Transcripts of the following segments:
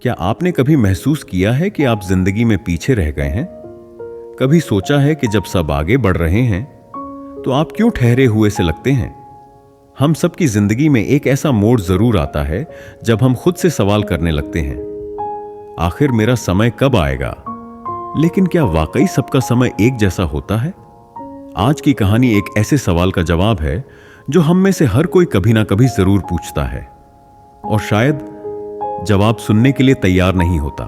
क्या आपने कभी महसूस किया है कि आप जिंदगी में पीछे रह गए हैं? कभी सोचा है कि जब सब आगे बढ़ रहे हैं तो आप क्यों ठहरे हुए से लगते हैं? हम सबकी जिंदगी में एक ऐसा मोड़ जरूर आता है जब हम खुद से सवाल करने लगते हैं, आखिर मेरा समय कब आएगा? लेकिन क्या वाकई सबका समय एक जैसा होता है? आज की कहानी एक ऐसे सवाल का जवाब है जो हम में से हर कोई कभी ना कभी जरूर पूछता है और शायद जवाब सुनने के लिए तैयार नहीं होता।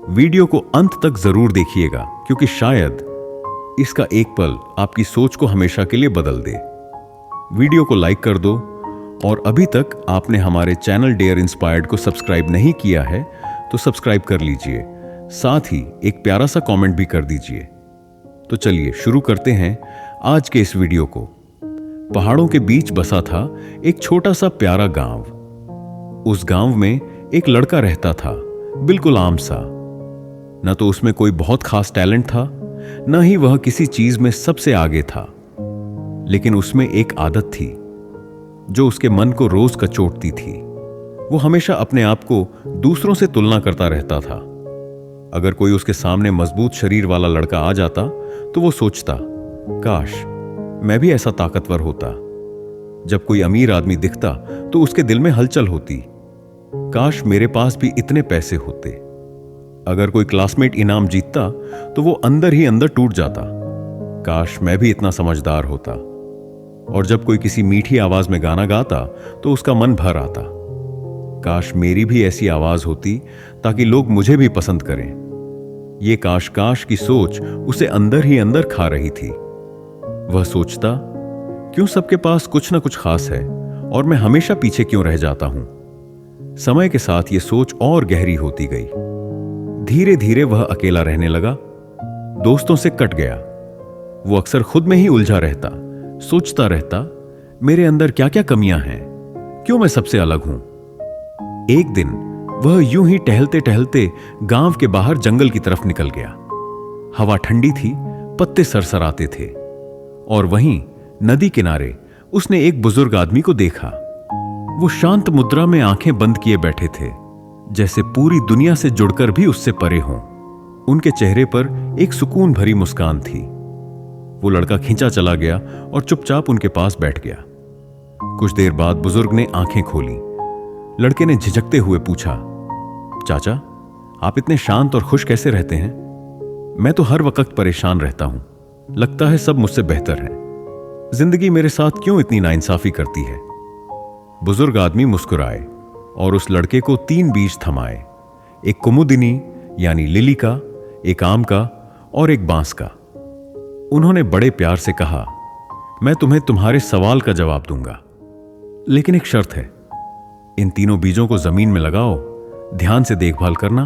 वीडियो को अंत तक जरूर देखिएगा क्योंकि शायद इसका एक पल आपकी सोच को हमेशा के लिए बदल दे। वीडियो को लाइक कर दो और अभी तक आपने हमारे चैनल डेयर इंस्पायर्ड को सब्सक्राइब नहीं किया है तो सब्सक्राइब कर लीजिए, साथ ही एक प्यारा सा कमेंट भी कर दीजिए। तो चलिए शुरू करते हैं आज के इस वीडियो को। पहाड़ों के बीच बसा था एक छोटा सा प्यारा गांव। उस गांव में एक लड़का रहता था, बिल्कुल आम सा। न तो उसमें कोई बहुत खास टैलेंट था, न ही वह किसी चीज में सबसे आगे था। लेकिन उसमें एक आदत थी जो उसके मन को रोज कचोटती थी। वो हमेशा अपने आप को दूसरों से तुलना करता रहता था। अगर कोई उसके सामने मजबूत शरीर वाला लड़का आ जाता तो वो सोचता, काश मैं भी ऐसा ताकतवर होता। जब कोई अमीर आदमी दिखता तो उसके दिल में हलचल होती, काश मेरे पास भी इतने पैसे होते। अगर कोई क्लासमेट इनाम जीतता तो वो अंदर ही अंदर टूट जाता, काश मैं भी इतना समझदार होता। और जब कोई किसी मीठी आवाज में गाना गाता तो उसका मन भर आता, काश मेरी भी ऐसी आवाज होती ताकि लोग मुझे भी पसंद करें। ये काश काश की सोच उसे अंदर ही अंदर खा रही थी। वह सोचता, क्यों सबके पास कुछ ना कुछ खास है और मैं हमेशा पीछे क्यों रह जाता हूं? समय के साथ यह सोच और गहरी होती गई। धीरे धीरे वह अकेला रहने लगा, दोस्तों से कट गया। वो अक्सर खुद में ही उलझा रहता, सोचता रहता, मेरे अंदर क्या क्या कमियां हैं, क्यों मैं सबसे अलग हूं। एक दिन वह यूं ही टहलते टहलते गांव के बाहर जंगल की तरफ निकल गया। हवा ठंडी थी, पत्ते सरसराते थे और वहीं नदी किनारे उसने एक बुजुर्ग आदमी को देखा। वो शांत मुद्रा में आंखें बंद किए बैठे थे, जैसे पूरी दुनिया से जुड़कर भी उससे परे हों। उनके चेहरे पर एक सुकून भरी मुस्कान थी। वो लड़का खींचा चला गया और चुपचाप उनके पास बैठ गया। कुछ देर बाद बुजुर्ग ने आंखें खोली। लड़के ने झिझकते हुए पूछा, चाचा आप इतने शांत और खुश कैसे रहते हैं? मैं तो हर वक्त परेशान रहता हूं, लगता है सब मुझसे बेहतर है। जिंदगी मेरे साथ क्यों इतनी नाइंसाफी करती है? बुजुर्ग आदमी मुस्कुराए और उस लड़के को 3 बीज थमाए, एक कुमुदिनी यानी लिली का, एक आम का और एक बांस का। उन्होंने बड़े प्यार से कहा, मैं तुम्हें तुम्हारे सवाल का जवाब दूंगा, लेकिन एक शर्त है। इन तीनों बीजों को जमीन में लगाओ, ध्यान से देखभाल करना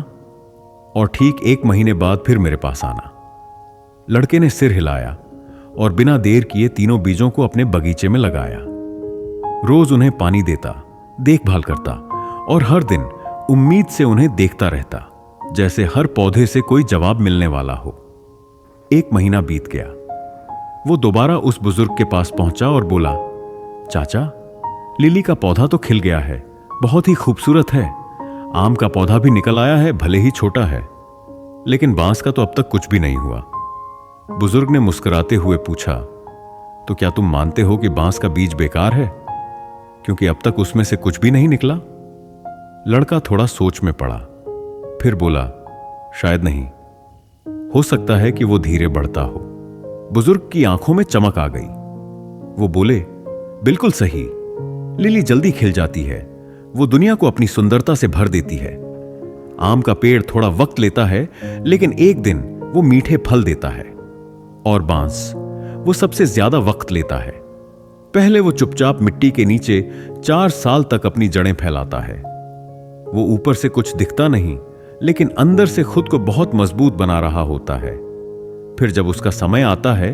और ठीक 1 महीने बाद फिर मेरे पास आना। लड़के ने सिर हिलाया और बिना देर किए तीनों बीजों को अपने बगीचे में लगाया। रोज उन्हें पानी देता, देखभाल करता और हर दिन उम्मीद से उन्हें देखता रहता, जैसे हर पौधे से कोई जवाब मिलने वाला हो। 1 महीना बीत गया। वो दोबारा उस बुजुर्ग के पास पहुंचा और बोला, चाचा लिली का पौधा तो खिल गया है, बहुत ही खूबसूरत है। आम का पौधा भी निकल आया है, भले ही छोटा है, लेकिन बांस का तो अब तक कुछ भी नहीं हुआ। बुजुर्ग ने मुस्कुराते हुए पूछा, तो क्या तुम मानते हो कि बांस का बीज बेकार है क्योंकि अब तक उसमें से कुछ भी नहीं निकला? लड़का थोड़ा सोच में पड़ा, फिर बोला, शायद नहीं, हो सकता है कि वो धीरे बढ़ता हो। बुजुर्ग की आंखों में चमक आ गई। वो बोले, बिल्कुल सही, लिली जल्दी खिल जाती है, वो दुनिया को अपनी सुंदरता से भर देती है। आम का पेड़ थोड़ा वक्त लेता है, लेकिन एक दिन वो मीठे फल देता है। और बांस, वो सबसे ज्यादा वक्त लेता है। पहले वो चुपचाप मिट्टी के नीचे 4 साल तक अपनी जड़ें फैलाता है। वो ऊपर से कुछ दिखता नहीं, लेकिन अंदर से खुद को बहुत मजबूत बना रहा होता है। फिर जब उसका समय आता है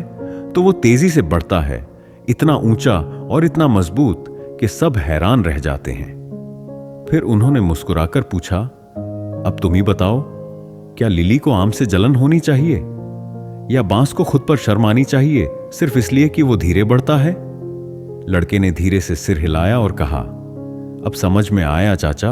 तो वो तेजी से बढ़ता है, इतना ऊंचा और इतना मजबूत कि सब हैरान रह जाते हैं। फिर उन्होंने मुस्कुराकर पूछा, अब तुम ही बताओ, क्या लिली को आम से जलन होनी चाहिए या बांस को खुद पर शर्म आनी चाहिए सिर्फ इसलिए कि वो धीरे बढ़ता है? लड़के ने धीरे से सिर हिलाया और कहा, अब समझ में आया चाचा,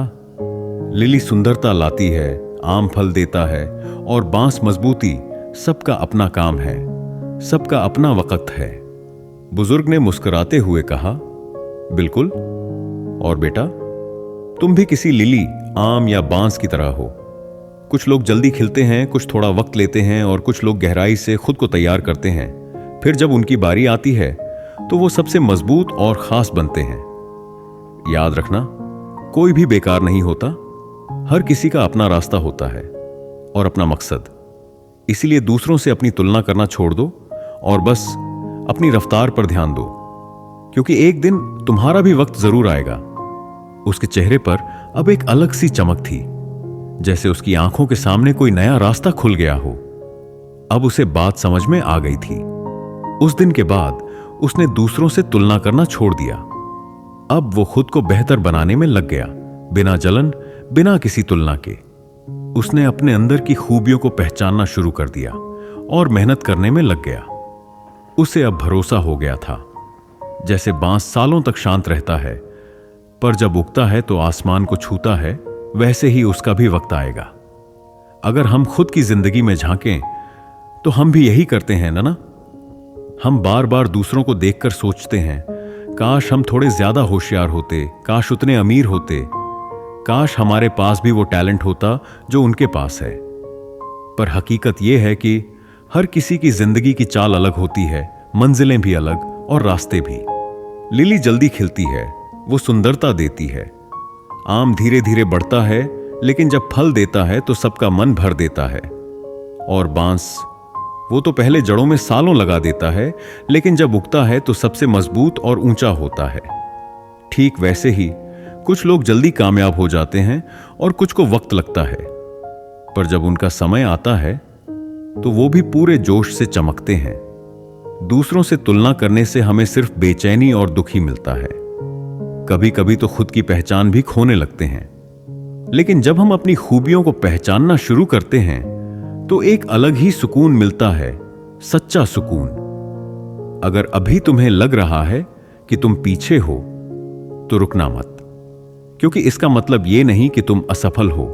लिली सुंदरता लाती है, आम फल देता है और बांस मजबूती। सबका अपना काम है, सबका अपना वक्त है। बुजुर्ग ने मुस्कुराते हुए कहा, बिल्कुल। और बेटा, तुम भी किसी लिली, आम या बांस की तरह हो। कुछ लोग जल्दी खिलते हैं, कुछ थोड़ा वक्त लेते हैं और कुछ लोग गहराई से खुद को तैयार करते हैं। फिर जब उनकी बारी आती है तो वो सबसे मजबूत और खास बनते हैं। याद रखना, कोई भी बेकार नहीं होता। हर किसी का अपना रास्ता होता है और अपना मकसद। इसीलिए दूसरों से अपनी तुलना करना छोड़ दो और बस अपनी रफ्तार पर ध्यान दो, क्योंकि एक दिन तुम्हारा भी वक्त जरूर आएगा। उसके चेहरे पर अब एक अलग सी चमक थी, जैसे उसकी आंखों के सामने कोई नया रास्ता खुल गया हो। अब उसे बात समझ में आ गई थी। उस दिन के बाद उसने दूसरों से तुलना करना छोड़ दिया। अब वो खुद को बेहतर बनाने में लग गया, बिना जलन, बिना किसी तुलना के। उसने अपने अंदर की खूबियों को पहचानना शुरू कर दिया और मेहनत करने में लग गया। उसे अब भरोसा हो गया था, जैसे बांस सालों तक शांत रहता है, पर जब उगता है तो आसमान को छूता है, वैसे ही उसका भी वक्त आएगा। अगर हम खुद की जिंदगी में झांकें तो हम भी यही करते हैं ना। हम बार बार दूसरों को देखकर सोचते हैं, काश हम थोड़े ज्यादा होशियार होते, काश उतने अमीर होते, काश हमारे पास भी वो टैलेंट होता जो उनके पास है। पर हकीकत यह है कि हर किसी की जिंदगी की चाल अलग होती है, मंजिलें भी अलग और रास्ते भी। लिली जल्दी खिलती है, वो सुंदरता देती है। आम धीरे धीरे बढ़ता है, लेकिन जब फल देता है तो सबका मन भर देता है। और बांस, वो तो पहले जड़ों में सालों लगा देता है, लेकिन जब उगता है तो सबसे मजबूत और ऊंचा होता है। ठीक वैसे ही कुछ लोग जल्दी कामयाब हो जाते हैं और कुछ को वक्त लगता है, पर जब उनका समय आता है तो वो भी पूरे जोश से चमकते हैं। दूसरों से तुलना करने से हमें सिर्फ बेचैनी और दुख ही मिलता है। कभी कभी तो खुद की पहचान भी खोने लगते हैं। लेकिन जब हम अपनी खूबियों को पहचानना शुरू करते हैं तो एक अलग ही सुकून मिलता है, सच्चा सुकून। अगर अभी तुम्हें लग रहा है कि तुम पीछे हो तो रुकना मत, क्योंकि इसका मतलब यह नहीं कि तुम असफल हो,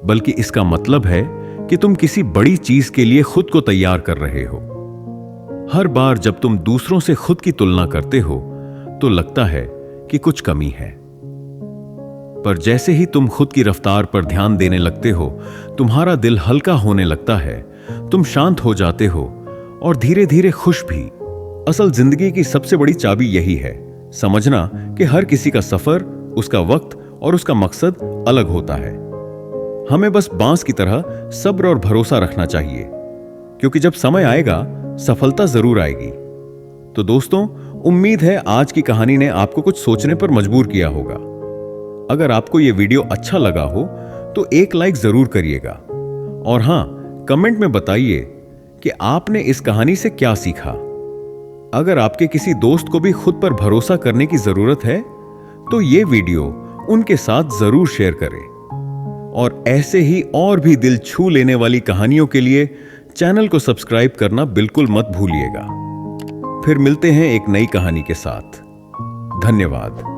बल्कि इसका मतलब है कि तुम किसी बड़ी चीज के लिए खुद को तैयार कर रहे हो। हर बार जब तुम दूसरों से खुद की तुलना करते हो तो लगता है कि कुछ कमी है, पर जैसे ही तुम खुद की रफ्तार पर ध्यान देने लगते हो, तुम्हारा दिल हल्का होने लगता है, तुम शांत हो जाते हो और धीरे धीरे खुश भी। असल जिंदगी की सबसे बड़ी चाबी यही है, समझना कि हर किसी का सफर, उसका वक्त और उसका मकसद अलग होता है। हमें बस बांस की तरह सब्र और भरोसा रखना चाहिए, क्योंकि जब समय आएगा सफलता जरूर आएगी। तो दोस्तों, उम्मीद है आज की कहानी ने आपको कुछ सोचने पर मजबूर किया होगा। अगर आपको यह वीडियो अच्छा लगा हो तो एक लाइक जरूर करिएगा और हां, कमेंट में बताइए कि आपने इस कहानी से क्या सीखा। अगर आपके किसी दोस्त को भी खुद पर भरोसा करने की जरूरत है तो यह वीडियो उनके साथ जरूर शेयर करें। और ऐसे ही और भी दिल छू लेने वाली कहानियों के लिए चैनल को सब्सक्राइब करना बिल्कुल मत भूलिएगा। फिर मिलते हैं एक नई कहानी के साथ। धन्यवाद।